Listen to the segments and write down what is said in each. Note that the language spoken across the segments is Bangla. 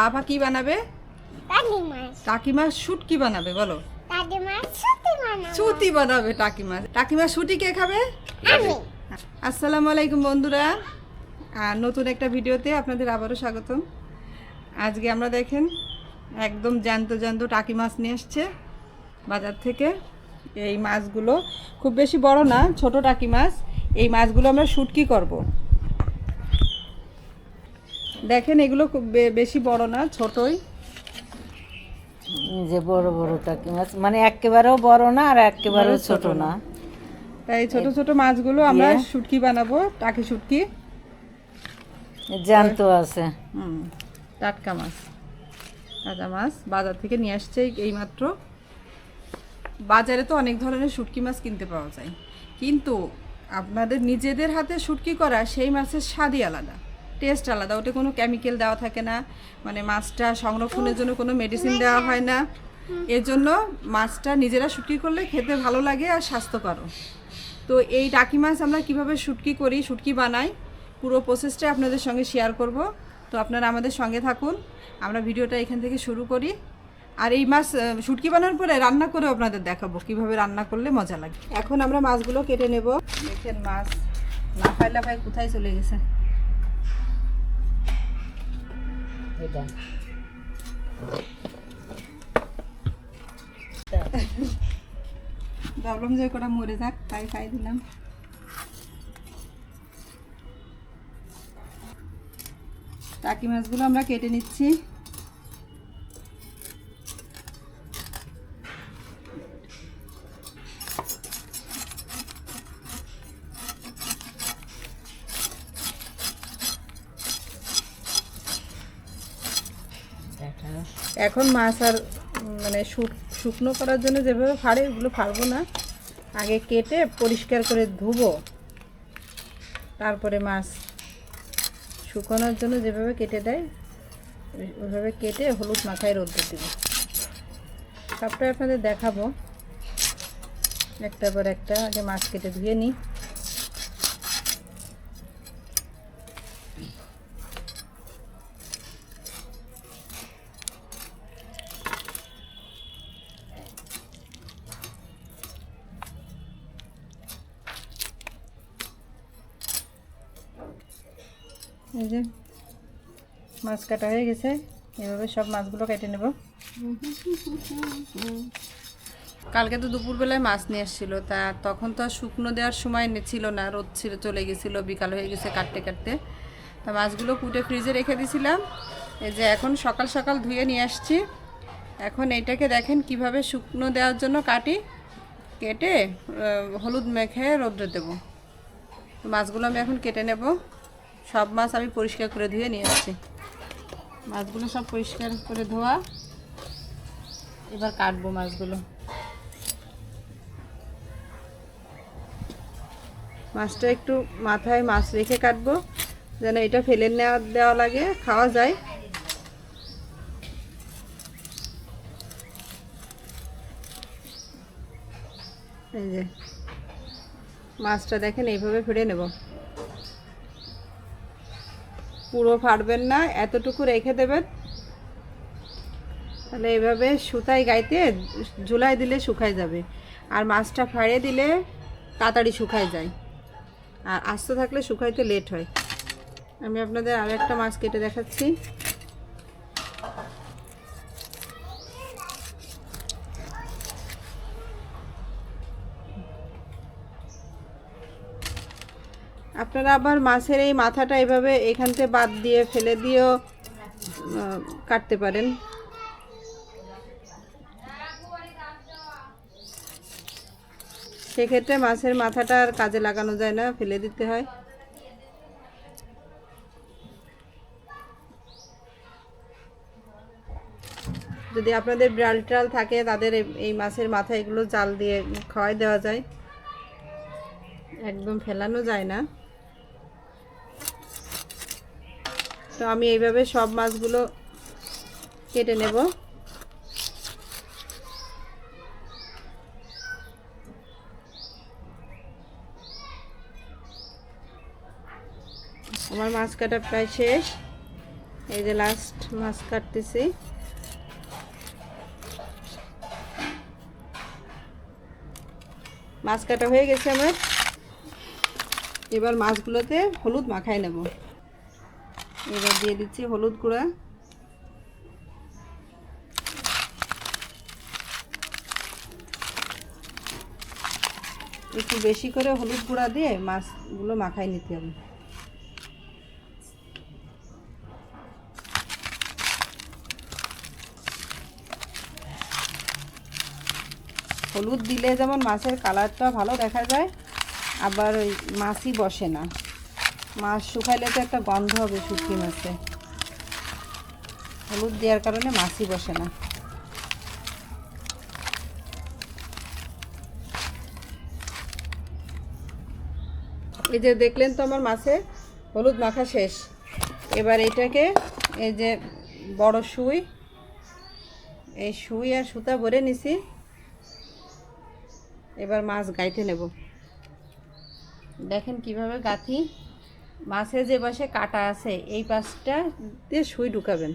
আপা কি বানাবে? টাকিমা শুটকি বানাবে, বলো। সুতি বানাবে টাকিমা। টাকিমা শুটি কে খাবে? আসসালামু আলাইকুম বন্ধুরা, নতুন একটা ভিডিওতে আপনাদের আবারও স্বাগতম। আজকে আমরা দেখেন একদম জ্যান্ত জ্যান্ত টাকি মাছ নিয়ে এসছে বাজার থেকে। এই মাছগুলো খুব বেশি বড় না, ছোট টাকি মাছ। এই মাছগুলো আমরা শুটকি করব। দেখেন এগুলো খুব বেশি বড় না, ছোটই। যে বড় বড় টাকি মাছ, মানে একেবারেও বড় না আর একেবারেও ছোট না। তাই ছোট ছোট মাছগুলো আমরা শুটকি বানাবো, টাকি শুটকি। জ্যান্ত আছে। টাটকা মাছ, তাজা মাছ বাজার থেকে নিয়ে আসছে এইমাত্র। বাজারে তো অনেক ধরনের শুটকি মাছ কিনতে পাওয়া যায়, কিন্তু আপনাদের নিজেদের হাতে শুটকি করা সেই মাছের স্বাদই আলাদা, টেস্ট আলাদা। ওটা কোনো কেমিক্যাল দেওয়া থাকে না, মানে মাছটা সংরক্ষণের জন্য কোনো মেডিসিন দেওয়া হয় না। এর জন্য মাছটা নিজেরা শুটকি করলে খেতে ভালো লাগে আর স্বাস্থ্যকর। তো এই টাকি মাছ আমরা কিভাবে শুটকি করি, শুটকি বানাই, পুরো প্রসেসটা আপনাদের সঙ্গে শেয়ার করব। তো আপনারা আমাদের সঙ্গে থাকুন, আমরা ভিডিওটা এখান থেকে শুরু করি। আর এই মাছ শুটকি বানানোর পরে রান্না করে আপনাদের দেখাবো কিভাবে রান্না করলে মজা লাগে। এখন আমরা মাছগুলো কেটে নেব। দেখেন মাছ লাফায় লাফায় কোথায় চলে গেছে। ভাবলাম যে কটা মরে যাক, তাই খাই দিলাম। টাকি মাছগুলো আমরা কেটে নিচ্ছি। এখন মাছ আর মানে শুকনো করার জন্য যেভাবে ফাড়ে ওগুলো ফাড়বো না, আগে কেটে পরিষ্কার করে ধুবো, তারপরে মাছ শুকানোর জন্য যেভাবে কেটে দেয় ওইভাবে কেটে হলুদ মাখায় রোদ্দুর দিব। সবটাই আপনাদের দেখাবো একটার পর একটা। আগে মাছ কেটে ধুয়ে নিই। এই যে মাছ কাটা হয়ে গেছে, এভাবে সব মাছগুলো কেটে নেব। কালকে তো দুপুরবেলায় মাছ নিয়ে এসেছিল, তা তখন তো আর শুকনো দেওয়ার সময় ছিল না, রোদ ছিল, চলে গেছিলো, বিকাল হয়ে গেছে কাটতে কাটতে। তা মাছগুলো কুটে ফ্রিজে রেখে দিয়েছিলাম। এই যে এখন সকাল সকাল ধুয়ে নিয়ে আসছি। এখন এইটাকে দেখেন কিভাবে শুকনো দেওয়ার জন্য কাটি, কেটে হলুদ মেখে রোদ্রে দেবো। মাছগুলো আমি এখন কেটে নেব। সব মাছ আমি পরিষ্কার করে ধুয়ে নিয়ে আসছি। মাছগুলো সব পরিষ্কার করে ধোয়া, এবার কাটবো মাছগুলো। মাছটা একটু মাথায় মাছ রেখে কাটবো, যেন এটা ফেলে দেওয়া লাগে, খাওয়া যায়। এই যে মাছটা দেখেন এইভাবে ফেড়ে নেব, পুরো ফাড়বেন না, এতটুকু রেখে দেবেন। তাহলে এইভাবে সুতায় গাইতে ঝুলাই দিলে শুকায় যাবে, আর মাছটা ফাড়ে দিলে তাড়াতাড়ি শুকায় যায়, আর আস্ত থাকলে শুকাইতে লেট হয়। আমি আপনাদের আর একটা মাছ কেটে দেখাচ্ছি। আপনারা আবার মাছের এই মাথাটা এভাবে এখান থেকে বাদ দিয়ে ফেলে দিয়েও কাটতে পারেন। সেক্ষেত্রে মাছের মাথাটা আর কাজে লাগানো যায় না, ফেলে দিতে হয়। যদি আপনাদের বিড়াল টিড়াল থাকে, তাদের এই মাছের মাথা এগুলো জাল দিয়ে খাওয়াই দেওয়া যায়, একদম ফেলানো যায় না। তো আমি এইভাবে সব মাছগুলো কেটে নেব। আমার মাছ কাটা প্রায় শেষ। এই যে লাস্ট মাছ কাটতেছি। মাছ কাটা হয়ে গেছে আমার। এবার মাছগুলোতে হলুদ মাখাই নেব। এবার দিয়ে দিচ্ছি হলুদ গুঁড়া, একটু বেশি করে হলুদ গুঁড়া দিয়ে মাছগুলো মাখাই নিতে হবে। হলুদ দিলে যেমন মাছের কালারটা ভালো দেখা যায়, আবার ওই মাছই বসে না। মাছ শুকাইলে তো একটা গন্ধ হবে শুটকি মাছে, হলুদ দেওয়ার কারণে মাছই বসে না। এই যে দেখলেন তো আমার মাছে হলুদ মাখা শেষ। এবার এটাকে এই যে বড় সুই, এই সুই আর সুতা ভরে নিছি। এবার মাছ গাইতে নেব। দেখেন কিভাবে গাঁথি। মাছে যে পাশে কাটা আছে এই পাশটা দিয়ে সুই ঢুকাবেন।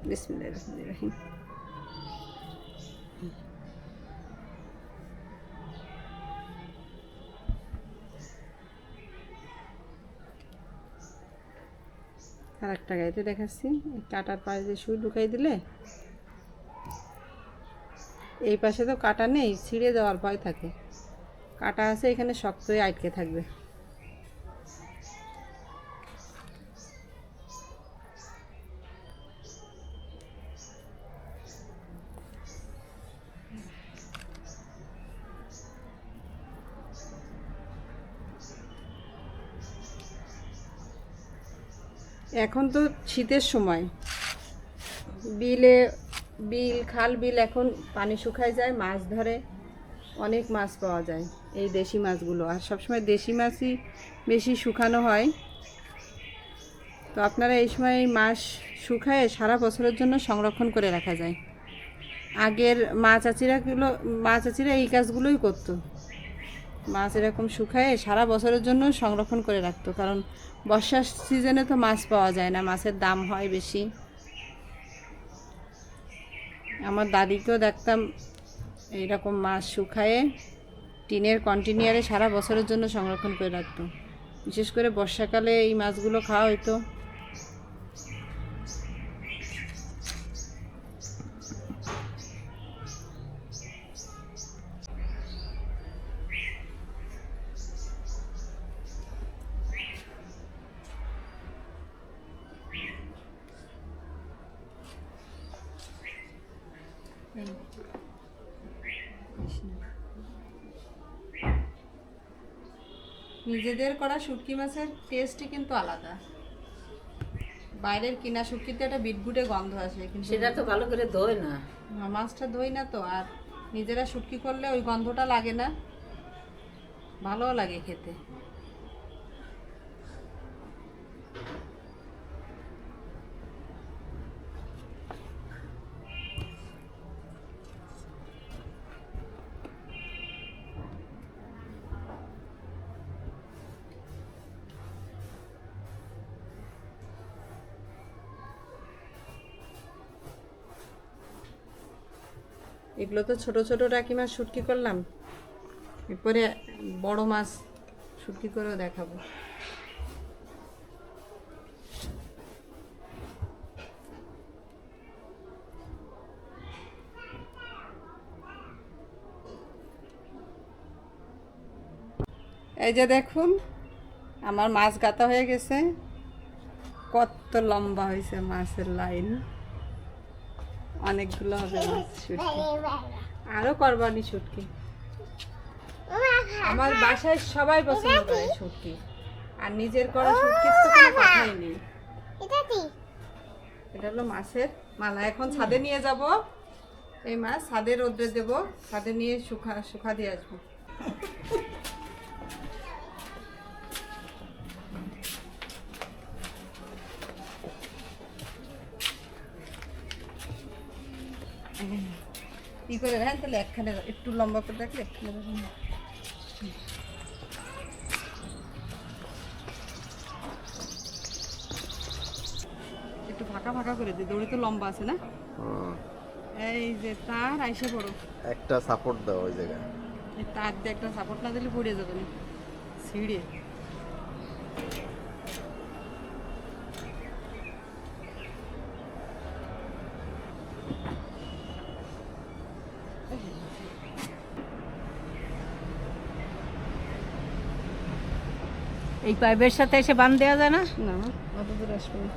বিসমিল্লাহির রহমানির রহিম। আর একটা গাইতে দেখাচ্ছি। কাটার পাশে যে সুই ঢুকাই দিলে, এই পাশে তো কাটা নেই, ছিঁড়ে যাওয়ার ভয় থাকে। কাটা আছে এখানে, শক্ত হয়ে আটকে থাকবে। এখন তো শীতের সময়, বিল খাল বিল এখন পানি শুকায় যায়, মাছ ধরে, অনেক মাছ পাওয়া যায় এই দেশি মাছগুলো। আর সবসময় দেশি মাছই বেশি শুকানো হয়। তো আপনারা এই সময় এই মাছ শুকায় সারা বছরের জন্য সংরক্ষণ করে রাখা যায়। আগের মা চাচিরা এই কাজগুলোই করতো। মাছ এরকম শুকায় সারা বছরের জন্য সংরক্ষণ করে রাখতো, কারণ বর্ষার সিজনে তো মাছ পাওয়া যায় না, মাছের দাম হয় বেশি। আমার দাদিকেও দেখতাম এইরকম মাছ শুকায়ে টিনের কন্টেনারে সারা বছরের জন্য সংরক্ষণ করে রাখতো। বিশেষ করে বর্ষাকালে এই মাছগুলো খাওয়া হইতো। নিজেদের করা শুটকি মাছের টেস্টই কিন্তু আলাদা। বাইরের কিনা শুটকিতে একটা বিটবুটে গন্ধ আসে, কিন্তু সেটা তো ভালো করে ধোয় না। মাছটা ধোই না তো, আর নিজেরা শুটকি করলে ওই গন্ধটা লাগে না, ভালোও লাগে খেতে। এগুলো তো ছোট ছোট টাকি মাছ শুটকি করলাম, এরপরে বড় মাছ শুটকি করেও দেখাবো। এই যে দেখুন আমার মাছ গাঁথা হয়ে গেছে। কত লম্বা হয়েছে মাছের লাইন, অনেকগুলো হবে মাছ শুটকি। আরো করবানি শুটকি। আমার বাসায় সবাই পছন্দ করে শুটকি, আর নিজের করা শুটকির তো কোনো কথাই নেই। এটা হলো মাছের মালা। এখন ছাদে নিয়ে যাব, এই মাছ ছাদে রোদ্রে দেবো, ছাদে নিয়ে শুকা দিয়ে আসবো। কি করে রাখেন তাহলে একখানে একটু লম্বা করে রাখলে একখানে রাখেন। একটু ফাঁকা ফাঁকা করে দিই, দড়ি তো লম্বা আছে না। হুম, এই যে তার আইসা পড়ো, একটা সাপোর্ট দাও ওই জায়গায়। এই তার দিয়ে একটা সাপোর্ট না দিলে পড়ে যাবে না ছিঁড়ে। এই পাইপের সাথে এসে বাঁধ দেওয়া যায় না? না অত দূর আসবে না।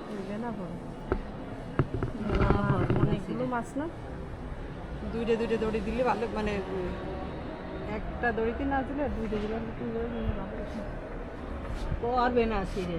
বুঝলে না বড়? অনেকগুলো মাছ না, দুইটা দুইটা দড়ি দিলে ভালো, মানে একটা দড়িতে না দিলে দুইটা দিলে ভালো। পারবে না ছিঁড়ে।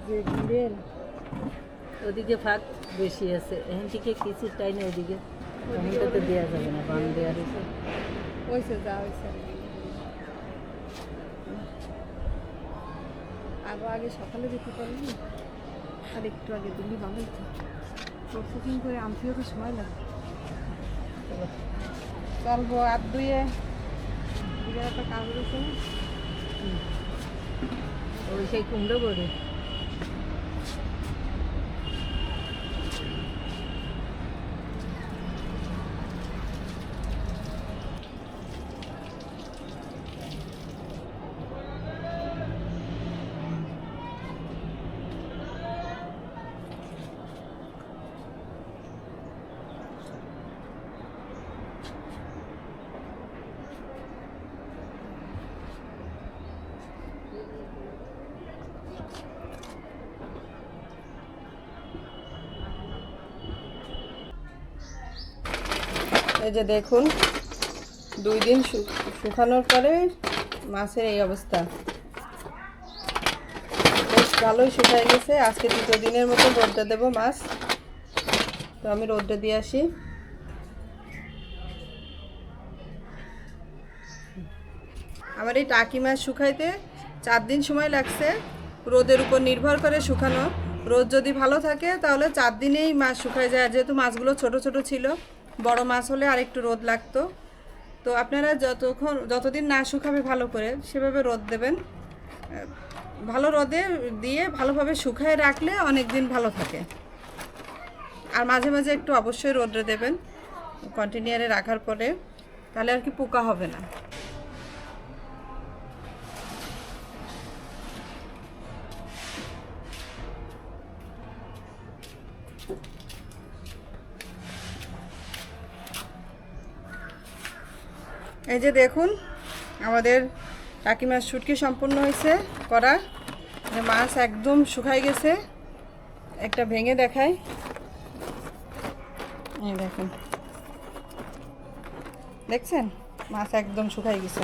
যে গিরেল ওদিকে ফাঁক বেশি আছে, এখান থেকে কিছু টাই না, ওদিকে ওখানটাতে দেওয়া যাবে না, বাঁধ দেওয়া রয়েছে। হয়েছে, যা হয়েছে। আরো আগে সকালে দিতে পারলি, আর একটু আগে দিল্লি ভালো হতো। প্রসেসিং করে আনতেও তো সময় লাগে। চলবো আর দুয়ে দিকে একটা কাজ রয়েছে না। ওই সেই কুমড়ো বড়ি। এই যে দেখুন, 2 দিন শুকানোর পরে মাছের এই অবস্থা। বেশ ভালোই শুকায় গেছে। আজকে 2 দিনের মতো রোদে দেবো মাছ, তো আমি রোদে দিয়ে আসি। আমার এই টাকি মাছ শুকাইতে 4 দিন সময় লাগছে। রোদের উপর নির্ভর করে শুকানো। রোদ যদি ভালো থাকে তাহলে 4 দিনেই মাছ শুকায় যায়। যেহেতু মাছগুলো ছোট ছোট ছিল, বড় মাছ হলে আর একটু রোদ লাগতো। তো আপনারা যতদিন না শুকাবে ভালো করে সেভাবে রোদ দেবেন। ভালো রোদে দিয়ে ভালোভাবে শুকায় রাখলে অনেক দিন ভালো থাকে। আর মাঝে মাঝে একটু অবশ্যই রোদে দেবেন কন্টেনারে রাখার পরে, তাহলে আর কি পোকা হবে না। এই যে দেখুন, আমাদের টাকি মাছ শুটকি সম্পূর্ণ হয়েছে করা। মাছ একদম শুকাই গেছে। একটা ভেঙে দেখাই, এই দেখুন, দেখছেন মাছ একদম শুকাই গেছে।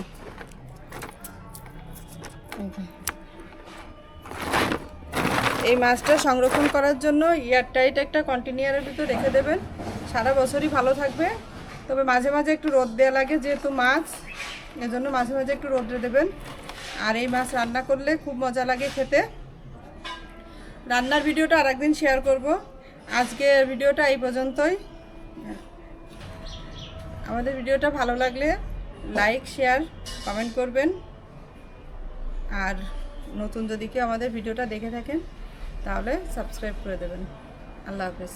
এই মাছটা সংরক্ষণ করার জন্য এয়ারটাইট একটা কন্টেনারের ভিতর রেখে দেবেন, সারা বছরই ভালো থাকবে। তবে মাঝে মাঝে একটু রোদ দেওয়া লাগে, যেহেতু মাছ, এজন্য মাঝে মাঝে একটু রোদে দেবেন। আর এই মাছ রান্না করলে খুব মজা লাগে খেতে। রান্নার ভিডিওটা আরেকদিন শেয়ার করব। আজকে ভিডিওটা এই পর্যন্তই। আমাদের ভিডিওটা ভালো লাগলে লাইক, শেয়ার, কমেন্ট করবেন। আর নতুন যদি কেউ আমাদের ভিডিওটা দেখে থাকেন তাহলে সাবস্ক্রাইব করে দেবেন। আল্লাহ হাফেজ।